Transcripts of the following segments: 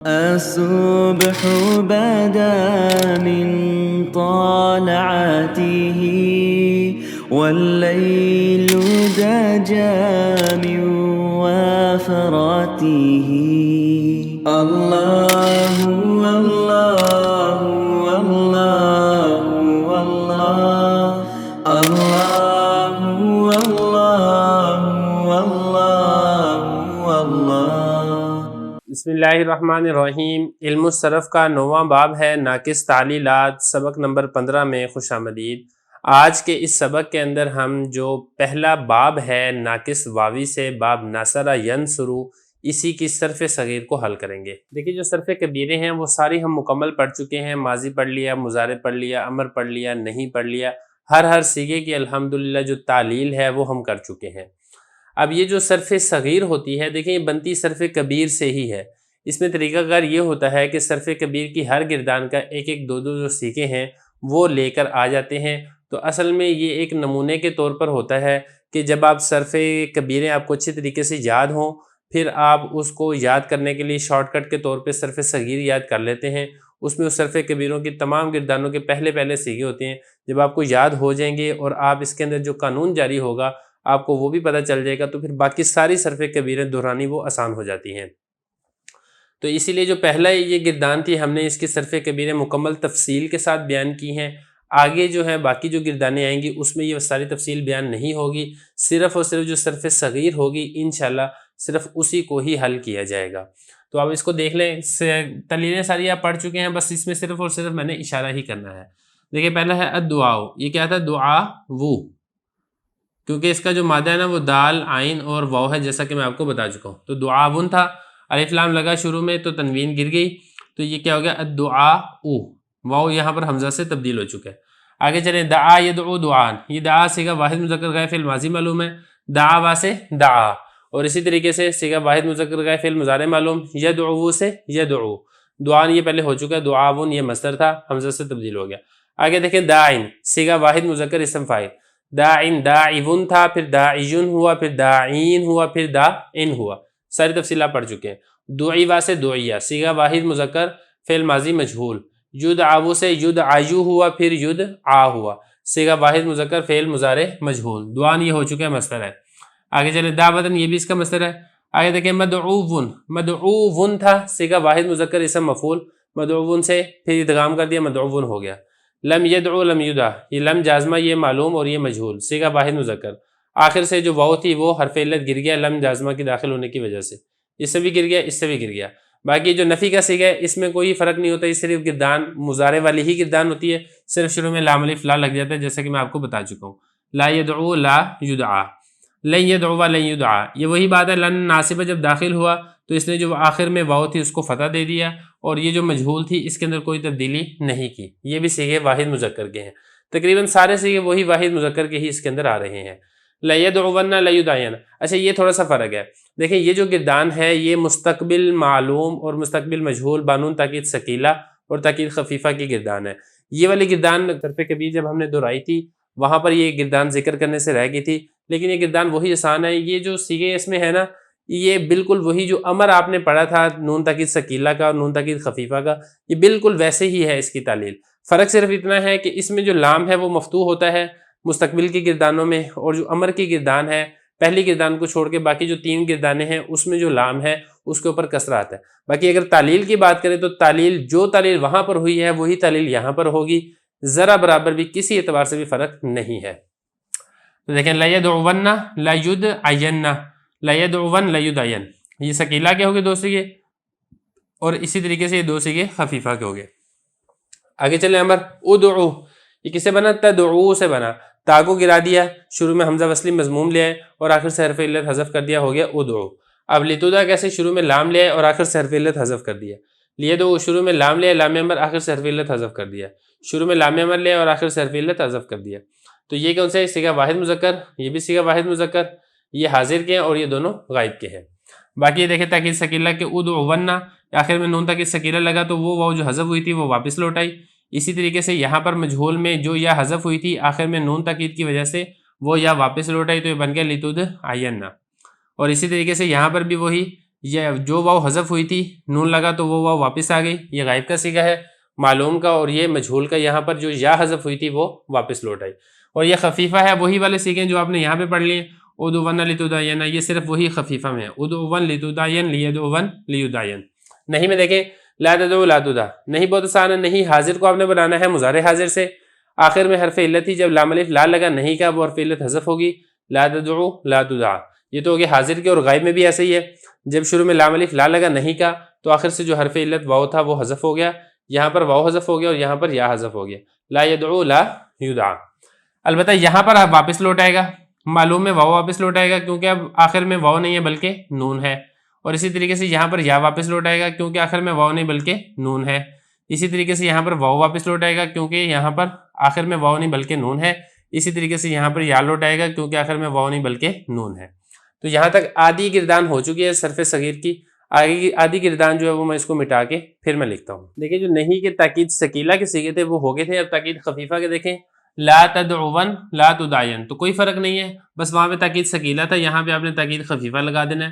الصبح بدا من طلعته والليل دجى من وفرته الله الله الله الله الله الله الله. بسم اللہ الرحمن الرحیم. علم الصرف کا 9واں باب ہے ناقص تعلیلات. سبق نمبر 15 میں خوش آمدید. آج کے اس سبق کے اندر ہم جو پہلا باب ہے ناقص واوی سے باب ناصرہ ینصرو، اسی کی صرف صغیر کو حل کریں گے. دیکھیے جو صرف کبیرے ہیں وہ ساری ہم مکمل پڑھ چکے ہیں. ماضی پڑھ لیا، مضارع پڑھ لیا، امر پڑھ لیا، نہیں پڑھ لیا. ہر صیغے کی الحمدللہ جو تعلیل ہے وہ ہم کر چکے ہیں. اب یہ جو صرف صغیر ہوتی ہے، دیکھیں یہ بنتی صرف کبیر سے ہی ہے. اس میں طریقہ کار یہ ہوتا ہے کہ صرف کبیر کی ہر گردان کا ایک ایک دو جو سیغے ہیں وہ لے کر آ جاتے ہیں. تو اصل میں یہ ایک نمونے کے طور پر ہوتا ہے کہ جب آپ صرف کبیریں آپ کو اچھی طریقے سے یاد ہوں، پھر آپ اس کو یاد کرنے کے لیے شارٹ کٹ کے طور پہ صرف صغیر یاد کر لیتے ہیں. اس میں اس صرف کبیروں کی تمام گردانوں کے پہلے سیغے ہوتے ہیں. جب آپ کو یاد ہو جائیں گے اور آپ اس کے اندر جو قانون جاری ہوگا آپ کو وہ بھی پتہ چل جائے گا، تو پھر باقی ساری صرف کبیریں دہرانی وہ آسان ہو جاتی ہیں. تو اسی لیے جو پہلا یہ گردان تھی ہم نے اس کی صرف کبیریں مکمل تفصیل کے ساتھ بیان کی ہیں. آگے جو ہے باقی جو گردانیں آئیں گی اس میں یہ ساری تفصیل بیان نہیں ہوگی. صرف اور صرف جو صرف صغیر ہوگی انشاءاللہ صرف اسی کو ہی حل کیا جائے گا. تو آپ اس کو دیکھ لیں. تلیلیں ساری آپ پڑھ چکے ہیں، بس اس میں صرف اور صرف میں نے اشارہ ہی کرنا ہے. دیکھیں پہلا ہے الدعاء. یہ کیا تھا؟ دعا وہ، کیونکہ اس کا جو مادہ ہے نا وہ دال عین اور واو ہے، جیسا کہ میں آپ کو بتا چکا ہوں. تو دعاون تھا، الف لام لگا شروع میں تو تنوین گر گئی، تو یہ کیا ہو گیا؟ الدعاء. واو یہاں پر حمزہ سے تبدیل ہو چکا ہے. آگے چلیں. دعا یدعو دعان. یہ دعا صیغہ واحد مذکر غائب فعل ماضی معلوم ہے. دعا وا سے دعا، اور اسی طریقے سے صیغہ واحد مذکر غائب فعل مضارع معلوم. یدعو سے یدعو. دعان یہ پہلے ہو چکا ہے. دعاون یہ مصدر تھا، حمزہ سے تبدیل ہو گیا. آگے دیکھیں. داعن صیغہ واحد مذکر اسم فاعل. داعن داعون تھا، پھر داعیون ہوا، پھر داعین ہوا، پھر داعن ہوا. ساری تفصیلات پڑھ چکے ہیں. دعیوا سے دعیہ صیغہ واحد مذکر فعل ماضی مجہول. یدعو سے یدعیو ہوا، پھر یدعا ہوا، صیغہ واحد مذکر فعل مضارع مجہول. دعان یہ ہو چکا ہے، مصدر ہے. آگے چلے. دعوتن یہ بھی اس کا مصدر ہے. آگے دیکھیں. مدعوون. مدعوون تھا صیغہ واحد مذکر اسم مفعول. مدعوون سے پھر ادغام کر دیا، مدعوون ہو گیا. لم یدعو لم یدع. یہ لم جازمہ یہ معلوم اور یہ مجہول، صیغہ واحد مذکر. آخر سے جو واو تھی وہ حرف علت گر گیا لم جازمہ کی داخل ہونے کی وجہ سے. اس سے بھی گر گیا، اس سے بھی گر گیا. باقی جو نفی کا صیغہ ہے اس میں کوئی فرق نہیں ہوتا. اس صرف گردان مضارع والی ہی گردان ہوتی ہے. صرف شروع میں لام الف لا لگ جاتا ہے، جیسا کہ میں آپ کو بتا چکا ہوں. لا یدعو لا یدعا. لن یدعو لن یدعا. یہ وہی بات ہے. لن ناصبہ جب داخل ہوا تو اس نے جو آخر میں واو تھی اس کو فتح دے دیا، اور یہ جو مجہول تھی اس کے اندر کوئی تبدیلی نہیں کی. یہ بھی صیغے واحد مذکر کے ہیں. تقریباً سارے صیغے وہی واحد مذکر کے ہی اس کے اندر آ رہے ہیں. لا یدعون لا یدعین. اچھا یہ تھوڑا سا فرق ہے. دیکھیں یہ جو گردان ہے یہ مستقبل معلوم اور مستقبل مجہول بانون تاکید ثقیلہ اور تاکید خفیفہ کی گردان ہے. یہ والی گردان صرف کبیر جب ہم نے دہرائی تھی وہاں پر یہ گردان ذکر کرنے سے رہ گئی تھی، لیکن یہ گردان وہی آسان ہے. یہ جو صیغے اس میں ہے نا، یہ بالکل وہی جو امر آپ نے پڑھا تھا نون تاکید ثقیلہ کا اور نون تاکید خفیفہ کا، یہ بالکل ویسے ہی ہے اس کی تعلیل. فرق صرف اتنا ہے کہ اس میں جو لام ہے وہ مفتوح ہوتا ہے مستقبل کی گردانوں میں، اور جو امر کی گردان ہے پہلی گردان کو چھوڑ کے باقی جو 3 گردانیں ہیں اس میں جو لام ہے اس کے اوپر کسرہ آتا ہے. باقی اگر تعلیل کی بات کریں تو جو تعلیل وہاں پر ہوئی ہے وہی تعلیل یہاں پر ہوگی، ذرا برابر بھی کسی اعتبار سے بھی فرق نہیں ہے. تو دیکھیں. لا یدعون لا یدعین. لا یدعون لا یدعین. یہ ثقیلہ کے ہو گئے 2 صیغے، اور اسی طریقے سے یہ 2 صیغے خفیفہ کے ہو گئے. آگے چلیں. امر. ادعو. یہ کس سے بنا؟ تدعو سے بنا. تا کو گرا دیا، شروع میں حمزہ وصلی مضموم لے آئے اور آخر سے حرف علت حذف کر دیا، ہو گیا ادعو. اب لتدع کیسے؟ شروع میں لام لے آئے اور آخر سے حرف علت حذف کر دیا. لیدعو شروع میں لام لے آئے، لام امر آخر سے حرف علت حذف کر دیا. شروع میں لام امر لے آئے اور آخر سے حرف علت حذف کر دیا. تو یہ کون سے؟ صیغہ واحد مذکر. یہ بھی صیغہ واحد مذکر. یہ حاضر کے ہیں اور یہ دونوں غائب کے ہیں. باقی یہ دیکھیں تاکید ثقیلہ کے ادعون، آخر میں نون تاکید ثقیلہ لگا تو وہ واو جو حذف ہوئی تھی وہ واپس لوٹ آئی. اسی طریقے سے یہاں پر مجہول میں جو یا حذف ہوئی تھی آخر میں نون تاکید کی وجہ سے وہ یا واپس لوٹ آئی، تو یہ بن گیا لتدعین. اور اسی طریقے سے یہاں پر بھی وہی یہ جو واو حذف ہوئی تھی نون لگا تو وہ واو واپس آ گئی، یہ غائب کا صیغہ ہے، معلوم کا اور یہ مجہول کا یہاں پر جو یا حذف ہوئی تھی وہ واپس لوٹ آئی، اور یہ خفیفہ ہے، وہی والے صیغے جو آپ نے یہاں پہ پڑھ لیے، ادعونا لتدعین، یہ صرف وہی خفیفہ میں ہے، ادعون لتدعین لیدعون لیدعین۔ نہیں میں دیکھیں لا تدعو لا تدع، نہیں بہت آسان ہے، نہیں حاضر کو آپ نے بنانا ہے مضارع حاضر سے، آخر میں حرف علت ہی، جب لام الف لا لگا نہیں کا وہ حرف علت حذف ہوگی، لا تدعو لا تدع، یہ تو ہو گیا حاضر کے، اور غائب میں بھی ایسے ہی ہے، جب شروع میں لام الف لا لگا نہیں کا تو آخر سے جو حرف علت واو تھا وہ حذف ہو گیا، یہاں پر واو حذف ہو گیا اور یہاں پر یا حذف ہو گیا، لا یدعو لا یدعا۔ البتہ یہاں پر واپس لوٹ آئے گا، معلوم میں واو واپس لوٹ آئے گا کیونکہ اب آخر میں واو نہیں ہے بلکہ نون ہے، اور اسی طریقے سے یہاں پر یا واپس لوٹ آئے گا کیونکہ آخر میں واو نہیں بلکہ نون ہے، اسی طریقے سے یہاں پر واو واپس لوٹ آئے گا کیونکہ یہاں پر آخر میں واو نہیں بلکہ نون ہے، اسی طریقے سے یہاں پر یا لوٹ آئے گا کیونکہ آخر میں واو نہیں بلکہ نون ہے۔ تو یہاں تک آدھی گردان ہو چکی ہے صرف صغیر کی، آگے کی آدھی گردان جو ہے وہ میں اس کو مٹا کے پھر میں لکھتا ہوں۔ دیکھیں جو نہیں کے تاکید ثقیلہ کے صیغے تھے وہ ہو گئے تھے، اب تاکید خفیفہ کے دیکھیں، لا تدعون لا تدعین، تو کوئی فرق نہیں ہے، بس وہاں پہ تاکید ثقیلہ تھا، یہاں پہ آپ نے تاکید خفیفہ لگا دینا ہے،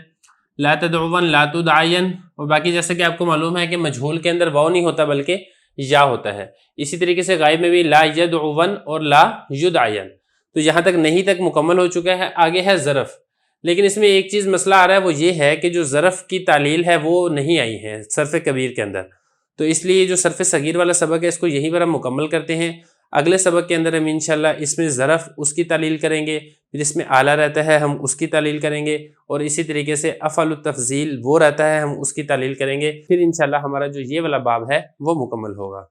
لا تدعون لا تدعین، اور باقی جیسے کہ آپ کو معلوم ہے کہ مجہول کے اندر واو نہیں ہوتا بلکہ یا ہوتا ہے، اسی طریقے سے غائب میں بھی لا یدعون اور لا یدعین۔ تو یہاں تک نہیں تک مکمل ہو چکا ہے، آگے ہے ظرف، لیکن اس میں ایک چیز مسئلہ آ رہا ہے، وہ یہ ہے کہ جو ظرف کی تعلیل ہے وہ نہیں آئی ہے صرف کبیر کے اندر، تو اس لیے جو صرف صغیر والا سبق ہے اس کو یہیں پر ہم مکمل کرتے ہیں، اگلے سبق کے اندر ہم انشاءاللہ اس میں ظرف اس کی تعلیل کریں گے، پھر اس میں اعلیٰ رہتا ہے ہم اس کی تعلیل کریں گے، اور اسی طریقے سے افعل التفضیل وہ رہتا ہے ہم اس کی تعلیل کریں گے، پھر انشاءاللہ ہمارا جو یہ والا باب ہے وہ مکمل ہوگا۔